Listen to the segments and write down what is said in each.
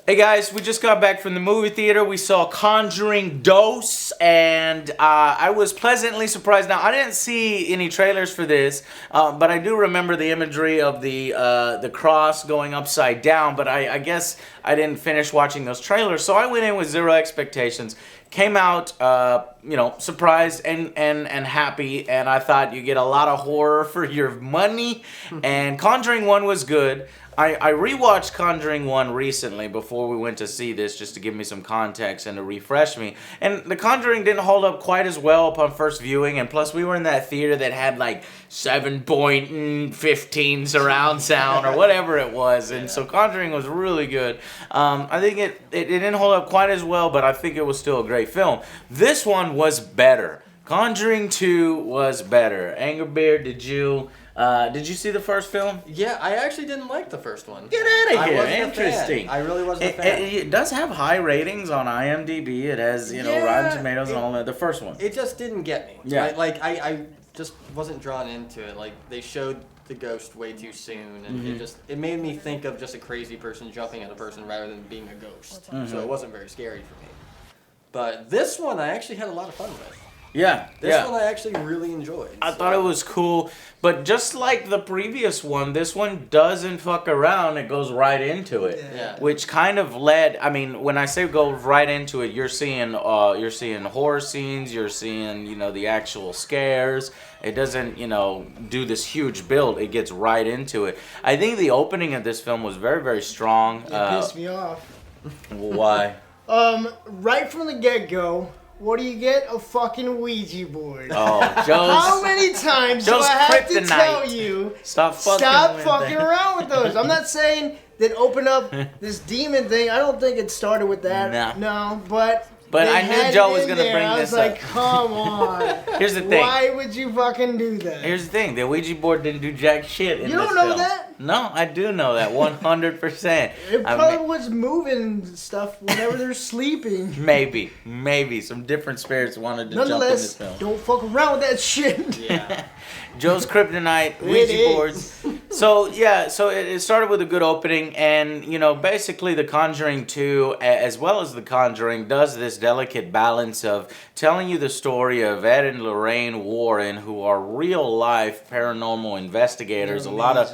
Hey guys, we just got back from the movie theater. We saw Conjuring Dose, and I was pleasantly surprised. Now, I didn't see any trailers for this, but I do remember the imagery of the cross going upside down, but I guess I didn't finish watching those trailers, so I went in with zero expectations. Came out, surprised and happy, and I thought you get a lot of horror for your money, and Conjuring 1 was good. I rewatched Conjuring 1 recently before we went to see this, just to give me some context and to refresh me. And The Conjuring didn't hold up quite as well upon first viewing, and plus we were in that theater that had like 7.15 surround sound or whatever it was, and so Conjuring was really good. I think it didn't hold up quite as well, but I think it was still a great film. This one was better. Conjuring 2 was better. Angerbeard, did you see the first film? Yeah, I actually didn't like the first one. Get out of here! I wasn't Interesting. A fan. I really wasn't a fan. It does have high ratings on IMDb. It has, Rotten Tomatoes and all that. The first one. It just didn't get me. Yeah. I just wasn't drawn into it. Like, they showed the ghost way too soon, and it made me think of just a crazy person jumping at a person rather than being a ghost. So it wasn't very scary for me. But this one, I actually had a lot of fun with. Yeah, This one I actually really enjoyed. I thought it was cool, but just like the previous one, this one doesn't fuck around. It goes right into it, which kind of led. I mean, when I say go right into it, you're seeing horror scenes, you're seeing the actual scares. It doesn't do this huge build. It gets right into it. I think the opening of this film was very, very strong. It pissed me off. Why? Right from the get-go. What do you get? A fucking Ouija board. Oh, How many times do I have to tell you? Stop fucking around with those. I'm not saying that open up this demon thing. I don't think it started with that. No, but I knew Joe was gonna bring this up. I was like, come on. Here's the thing. Why would you fucking do that? Here's the thing. The Ouija board didn't do jack shit in this film. You don't know that? No, I do know that 100%. It probably was moving stuff whenever they're sleeping. Maybe some different spirits wanted to jump in this film. Don't fuck around with that shit. Yeah. Joe's Kryptonite, Ouija boards. So it started with a good opening, and basically The Conjuring 2, as well as The Conjuring, does this delicate balance of telling you the story of Ed and Lorraine Warren, who are real life paranormal investigators. A lot of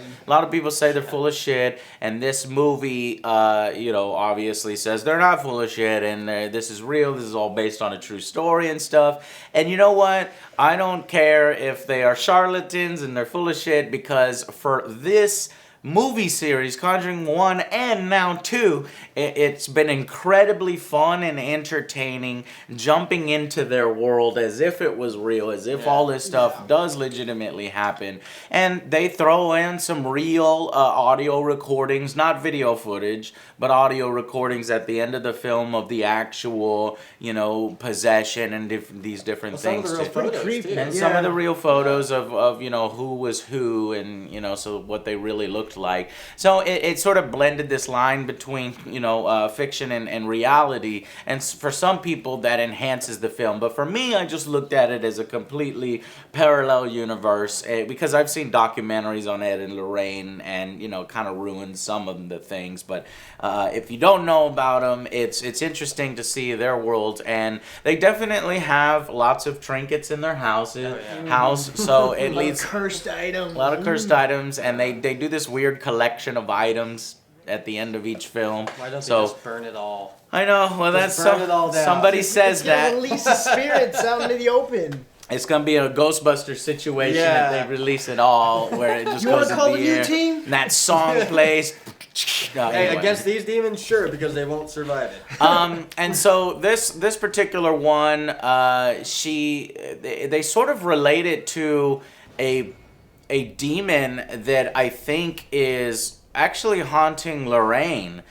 people say they're full of shit, and this movie, obviously says they're not full of shit, and this is real. This is all based on a true story and stuff. And you know what? I don't care if they are charlatans and they're full of shit, because for this movie series, Conjuring 1 and now 2, it's been incredibly fun and entertaining, jumping into their world as if it was real, as if all this stuff does legitimately happen. And they throw in some real audio recordings, not video footage, but audio recordings at the end of the film of the actual, possession and these different things. Some of the real photos, too. And some of the real photos of who was who, and so what they really looked like. So it sort of blended this line between fiction and reality, and for some people that enhances the film, but for me, I just looked at it as a completely parallel universe, because I've seen documentaries on Ed and Lorraine, and kind of ruined some of the things, but if you don't know about them, it's interesting to see their world, and they definitely have lots of trinkets in their house, so it leads a lot of cursed items, and they do this weird collection of items at the end of each film. Why don't they just burn it all? I know. Well, just burn it all down. Somebody says that. Release the spirits out into the open. It's gonna be a Ghostbusters situation if they release it all, where it just goes in the air. Team? And that song plays. Hey, against these demons, sure, because they won't survive it. And so this particular one, they sort of relate it to a demon that I think is actually haunting Lorraine,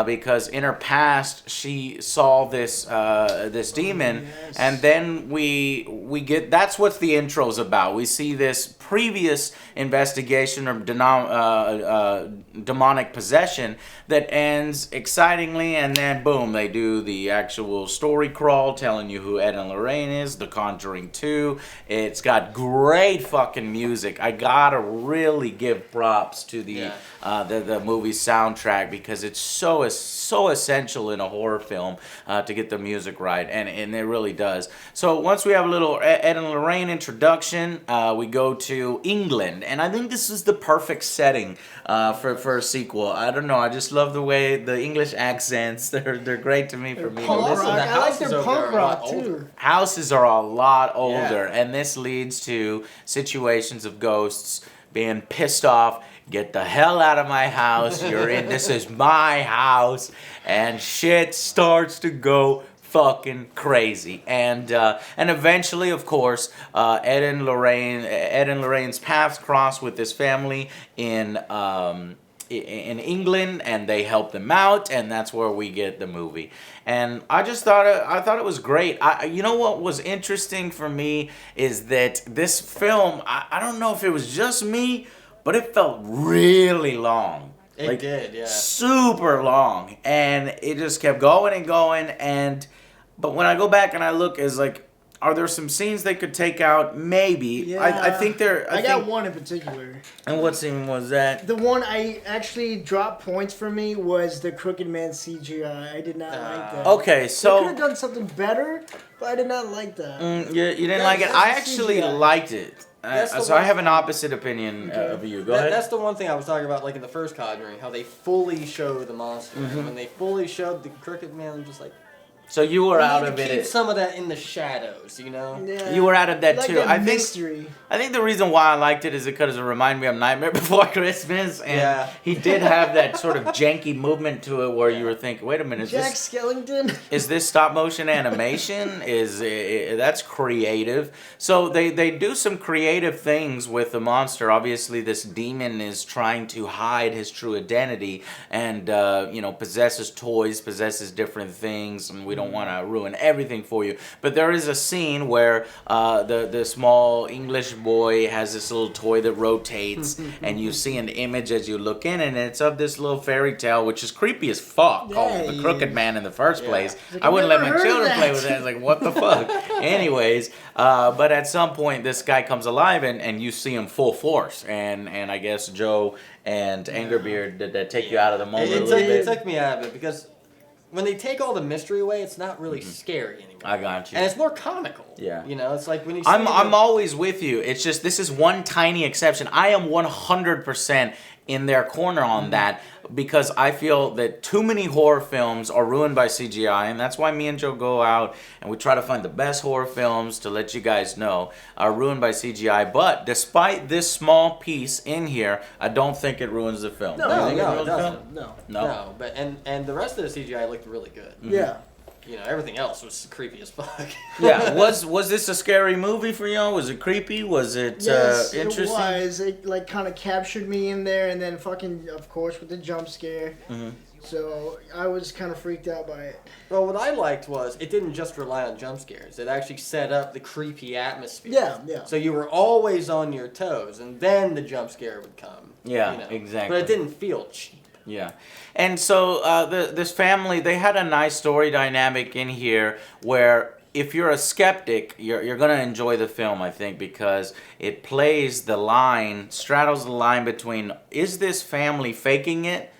because in her past she saw this demon, and then we get, that's what the intro's about. We see this previous investigation of demonic possession that ends excitingly, and then boom, they do the actual story crawl telling you who Ed and Lorraine is. The Conjuring 2. It's got great fucking music. I gotta really give props to the the movie's soundtrack because it's so essential in a horror film to get the music right, and it really does. So once we have a little Ed and Lorraine introduction, we go to England, and I think this is the perfect setting for a sequel. I don't know, I just love the way the English accents, they're great to me for me to Punk listen. rock. I like their houses punk over there are a rock lot too. Houses are a lot older, Yeah. and this leads to situations of ghosts being pissed off. Get the hell out of my house. You're in. This is my house, and shit starts to go fucking crazy. And eventually, of course, Ed and Lorraine's paths cross with this family in England, and they help them out, and that's where we get the movie. And I thought it was great. You know what was interesting for me is that this film, I don't know if it was just me, but it felt really long. It did, yeah. Super long, and it just kept going and going. But when I go back and I look, is like, are there some scenes they could take out? Maybe. Yeah. I think there. I got one in particular. And what scene was that? The one I actually dropped points for me was the Crooked Man CGI. I did not like that. Okay, They so could have done something better, but I did not like that. you didn't like it. That's I the actually CGI. liked it. That's the So I one- have an opposite opinion of you. Go ahead. That's the one thing I was talking about, like in the first Conjuring, how they fully show the monster. Mm-hmm. And when they fully showed the Crooked Man, I'm just like, So you were we out need of to keep it. some of that in the shadows, you know? Yeah. You were out of that like too. That I think. mystery. I think the reason why I liked it is because it reminded me of Nightmare Before Christmas, and Yeah. he did have that sort of janky movement to it where you were thinking, "Wait a minute, is Jack this Skellington. is this stop motion animation? That's creative?" So they do some creative things with the monster. Obviously, this demon is trying to hide his true identity, and possesses toys, possesses different things, and we don't want to ruin everything for you. But there is a scene where the small English boy has this little toy that rotates, and you see an image as you look in, and it's of this little fairy tale, which is creepy as fuck, called The Crooked Man in the first place. Like, I wouldn't let I've my never heard of children play that. with that. It's like, what the fuck? Anyways, but at some point, this guy comes alive, and you see him full force, and I guess Joe and Angerbeard did that take you out of the moment a little It bit? took me out of it because when they take all the mystery away, it's not really scary anymore. I got you. And it's more comical. Yeah. You know, it's like when you see I'm always with you. It's just this is one tiny exception. I am 100% in their corner on that because I feel that too many horror films are ruined by CGI, and that's why me and Joe go out and we try to find the best horror films to let you guys know are ruined by CGI. But despite this small piece in here, I don't think it ruins the film. No, Do you think no, it it ruins the film? doesn't. No. No. No, but and the rest of the CGI looked really good. Yeah. You know, everything else was creepy as fuck. Yeah, was this a scary movie for y'all? Was it creepy? Was it Yes, interesting? it was. It like kind of captured me in there, and then fucking, of course, with the jump scare. Mm-hmm. So I was kind of freaked out by it. Well, what I liked was it didn't just rely on jump scares. It actually set up the creepy atmosphere. Yeah. So you were always on your toes, and then the jump scare would come. Yeah, you know. exactly. But it didn't feel cheap. Yeah, and so this family, they had a nice story dynamic in here where if you're a skeptic, you're gonna enjoy the film, I think, because it plays the line, straddles the line between is this family faking it,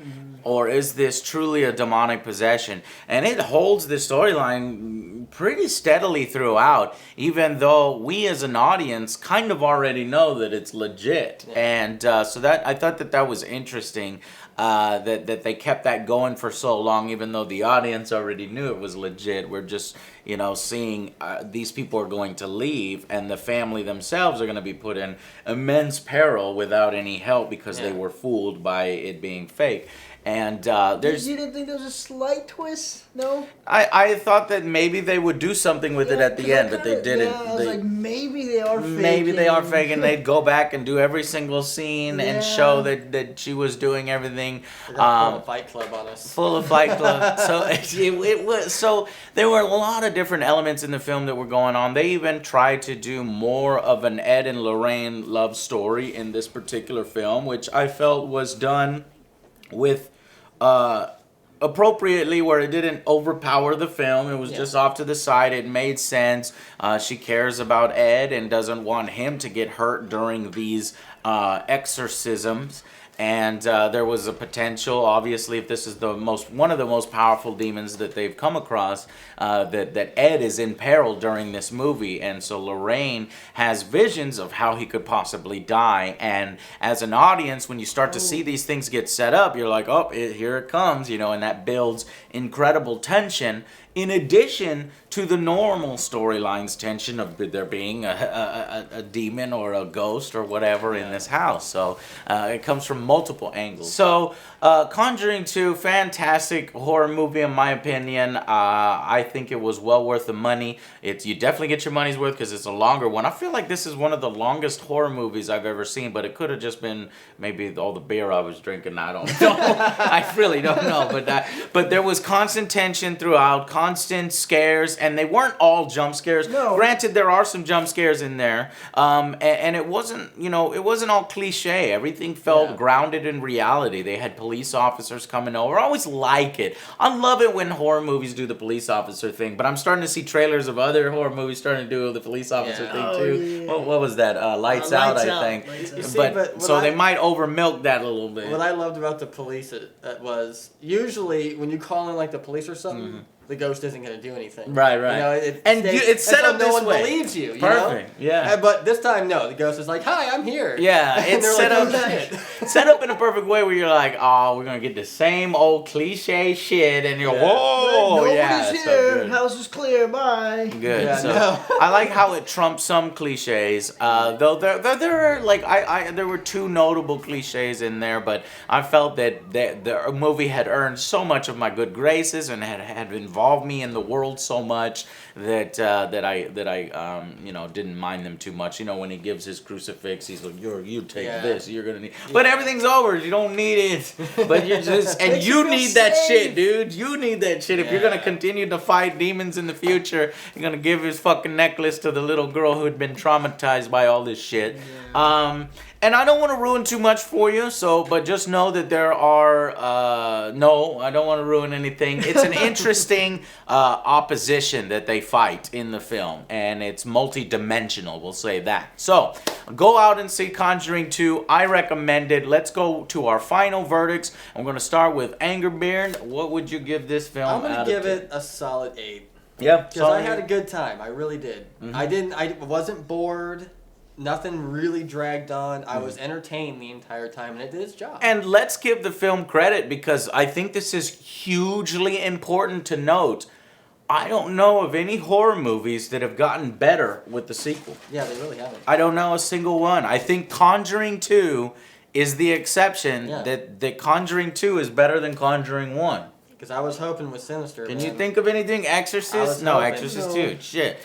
or is this truly a demonic possession? And it holds the storyline pretty steadily throughout, even though we as an audience kind of already know that it's legit. Yeah. And so that I thought that was interesting. That they kept that going for so long, even though the audience already knew it was legit. We're just, seeing these people are going to leave, and the family themselves are going to be put in immense peril without any help because they were fooled by it being fake. And there's, You didn't think there was a slight twist? No? I thought that maybe they would do something with it at the end, but they didn't. Yeah, I was like, maybe they are faking. Maybe they are faking. They'd go back and do every single scene and show that she was doing everything. They're gonna pull a Fight Club on us. Full of Fight Club. So it was. So there were a lot of different elements in the film that were going on. They even tried to do more of an Ed and Lorraine love story in this particular film, which I felt was done with appropriately, where it didn't overpower the film. It was just off to the side. It made sense. She cares about Ed and doesn't want him to get hurt during these exorcisms. and there was a potential, obviously, if this is one of the most powerful demons that they've come across, that Ed is in peril during this movie, and so Lorraine has visions of how he could possibly die, and as an audience, when you start to see these things get set up, you're like, oh, here it comes, and that builds incredible tension, in addition to the normal storylines tension of there being a demon or a ghost or whatever in this house. So it comes from multiple angles. So Conjuring 2, fantastic horror movie in my opinion. I think it was well worth the money. You definitely get your money's worth because it's a longer one. I feel like this is one of the longest horror movies I've ever seen, but it could have just been maybe all the beer I was drinking. I don't know. I really don't know. But there was constant tension throughout, constant scares, and they weren't all jump scares. No. Granted, there are some jump scares in there, and it wasn't, it wasn't all cliche. Everything felt grounded in reality. They had police officers coming over. I always like it. I love it when horror movies do the police officer thing, but I'm starting to see trailers of other horror movies starting to do the police officer thing too. Yeah. What was that? Lights Out, I think. Lights Out. But so they might over milk that a little bit. What I loved about the police was usually when you call in like the police or something, the ghost isn't going to do anything. Right. It's set up no this one way. believes you. Perfect. Yeah. But this time, no. The ghost is like, "Hi, I'm here." Yeah, And it's they're set like, up. "Oh, shit." Set up in a perfect way where you're like, oh, we're gonna get the same old cliche shit, and you're whoa, Nobody's yeah, here. so good. House is clear. Bye. Good. Yeah, So no. I like how it trumps some cliches. Though there are like there were two notable cliches in there, but I felt that the movie had earned so much of my good graces and had involved me in the world so much that I didn't mind them too much. When he gives his crucifix, he's like, you take this. You're gonna need. But everything's over. You don't need it. But you just and you need that shit, dude. You need that shit if you're gonna continue to fight demons in the future. You're gonna give his fucking necklace to the little girl who had been traumatized by all this shit. And I don't want to ruin too much for you, but just know that there are, no, I don't want to ruin anything. It's an interesting opposition that they fight in the film, and it's multi-dimensional, we'll say that. So, go out and see Conjuring 2. I recommend it. Let's go to our final verdicts. I'm going to start with Angerbeard. What would you give this film I'm gonna give it a solid 8. Yeah, Because I had a good time. I really did. I wasn't bored. Nothing really dragged on. I was entertained the entire time, and it did its job. And let's give the film credit because I think this is hugely important to note. I don't know of any horror movies that have gotten better with the sequel. Yeah, they really haven't. I don't know a single one. I think Conjuring 2 is the exception that Conjuring 2 is better than Conjuring 1. Because I was hoping with Sinister. Can you think of anything? Exorcist? No, hoping. Exorcist No. 2. Shit.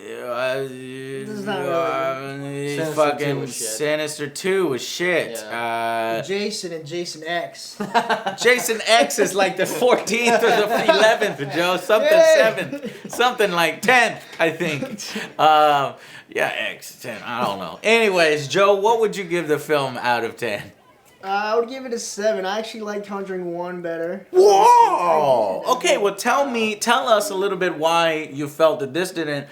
This is not really Sinister 2 fucking was shit. Sinister 2 was shit. Jason and Jason X. Jason X is like the 14th or the 11th, Joe. Something Yeah. 7th. Something like 10th, I think. X, 10. I don't know. Anyways, Joe, what would you give the film out of 10? I would give it a 7. I actually like Conjuring 1 better. Whoa! Okay, well, tell us a little bit why you felt that this didn't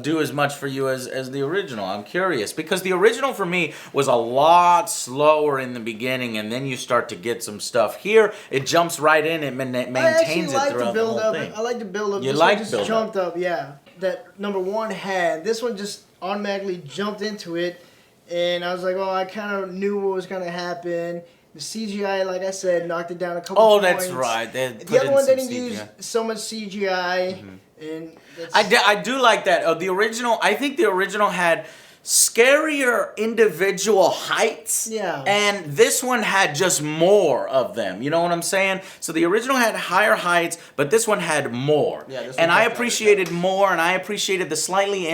do as much for you as the original. I'm curious because the original for me was a lot slower in the beginning, and then you start to get some stuff. Here, it jumps right in. It maintains it throughout the whole thing. I like the build up. You This like one just build-up. jumped up, yeah. That number 1 had. This one just automatically jumped into it, and I was like, oh, I kind of knew what was gonna happen. The CGI, like I said, knocked it down a couple points. That's right. The other one didn't use so much CGI, and I do like that. The original, I think the original had scarier individual heights. Yeah. And this one had just more of them. You know what I'm saying? So the original had higher heights, but this one had more. Yeah, this one and I kept appreciated more, and I appreciated the slightly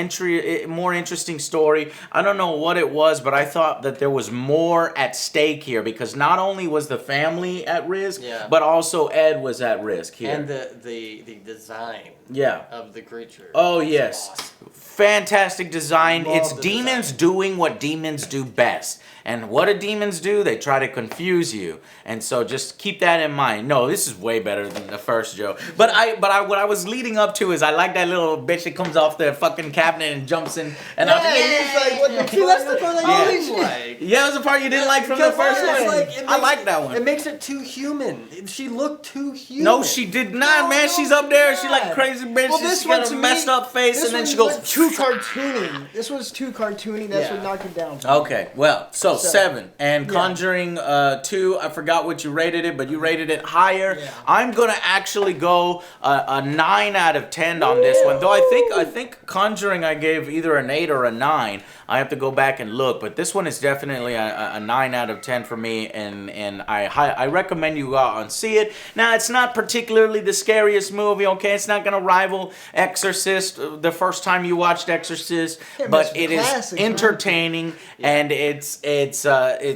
more interesting story. I don't know what it was, but I thought that there was more at stake here because not only was the family at risk, but also Ed was at risk here. And the design Yeah. of the creature. Oh, yes. Awesome. fantastic design. Love It's the demons design. doing what demons do best. And what do demons do? They try to confuse you. And so just keep that in mind. No, this is way better than the first Joe. But what I was leading up to is I like that little bitch that comes off the fucking cabinet and jumps in. And I was like, it's like, what the See, that's the part Yeah. I didn't like. yeah, that was the part you didn't like from the Because first it's one. like, it I makes like it- that one. It makes it too human. She looked too human. No, she did not, No, man. no, She's up there. She like not. crazy bitch. Well, She's this got one a to me- messed up face, This and then one she goes. was too cartoony. This was too cartoony. That's Yeah. what knocked it down. Okay, well, so So, 7. And yeah. Conjuring 2, I forgot what you rated it, but you rated it higher. Yeah. I'm going to actually go a 9 out of 10 on this one. Though I think Conjuring I gave either an 8 or a 9. I have to go back and look, but this one is definitely a 9 out of 10 for me, and I recommend you go out and see it. Now, it's not particularly the scariest movie, okay? It's not going to rival Exorcist the first time you watched Exorcist, Yeah, but it's it is classic, man. entertaining, and it's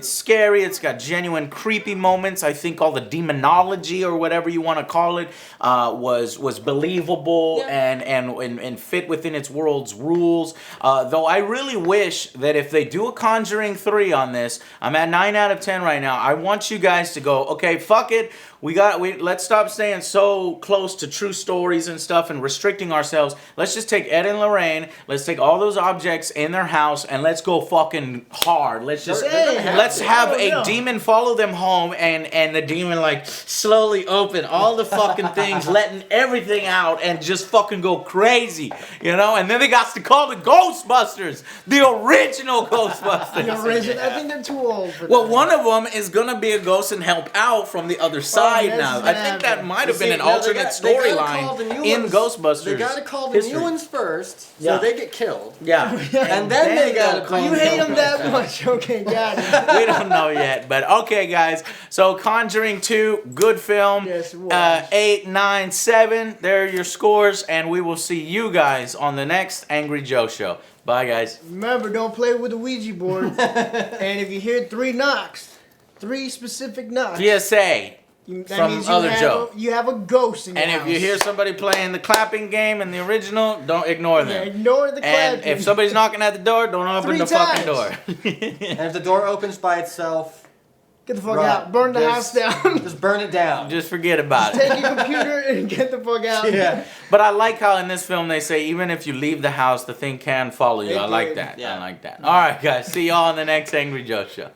scary. It's got genuine creepy moments. I think all the demonology or whatever you want to call it was believable and fit within its world's rules. Though I really wish that if they do a Conjuring 3 on this, I'm at 9 out of 10 right now. I want you guys to go, okay, fuck it. Let's stop staying so close to true stories and stuff and restricting ourselves. Let's just take Ed and Lorraine. Let's take all those objects in their house and let's go fucking hard. Let's just let's have a demon follow them home and the demon like slowly open all the fucking things, letting everything out and just fucking go crazy, you know? And then they got to call the Ghostbusters, the original Ghostbusters. The original, I think they're too old for Well, that. one of them is gonna be a ghost and help out from the other side that's now. gonna I think that happen. might have See, been an now alternate they gotta call the storyline new in ones- Ghostbusters. They gotta call the history. new ones first, Yeah. so they get killed. Yeah. And then they gotta they'll call clean You the hate new them ones. that much. Okay, got it. We don't know yet, but okay, guys. So Conjuring 2, good film. Yes, it was. 8, 9, 7. There are your scores, and we will see you guys on the next Angry Joe show. Bye, guys. Remember, don't play with the Ouija board. And if you hear 3 knocks, 3 specific knocks, PSA. that from means Otherjoe. you have a ghost in your And house. if you hear somebody playing the clapping game in the original, don't ignore them. Yeah, ignore the And clapping. if somebody's knocking at the door, don't open 3 the fucking times. door. And if the door opens by itself, Get the fuck Right. out. Burn the house Just- down. just burn it down. Just forget about it. Take your computer and get the fuck out. Yeah. But I like how in this film they say even if you leave the house, the thing can follow you. It I like did. that. Yeah. I like that. All right, guys. See y'all on the next Angry Joe show.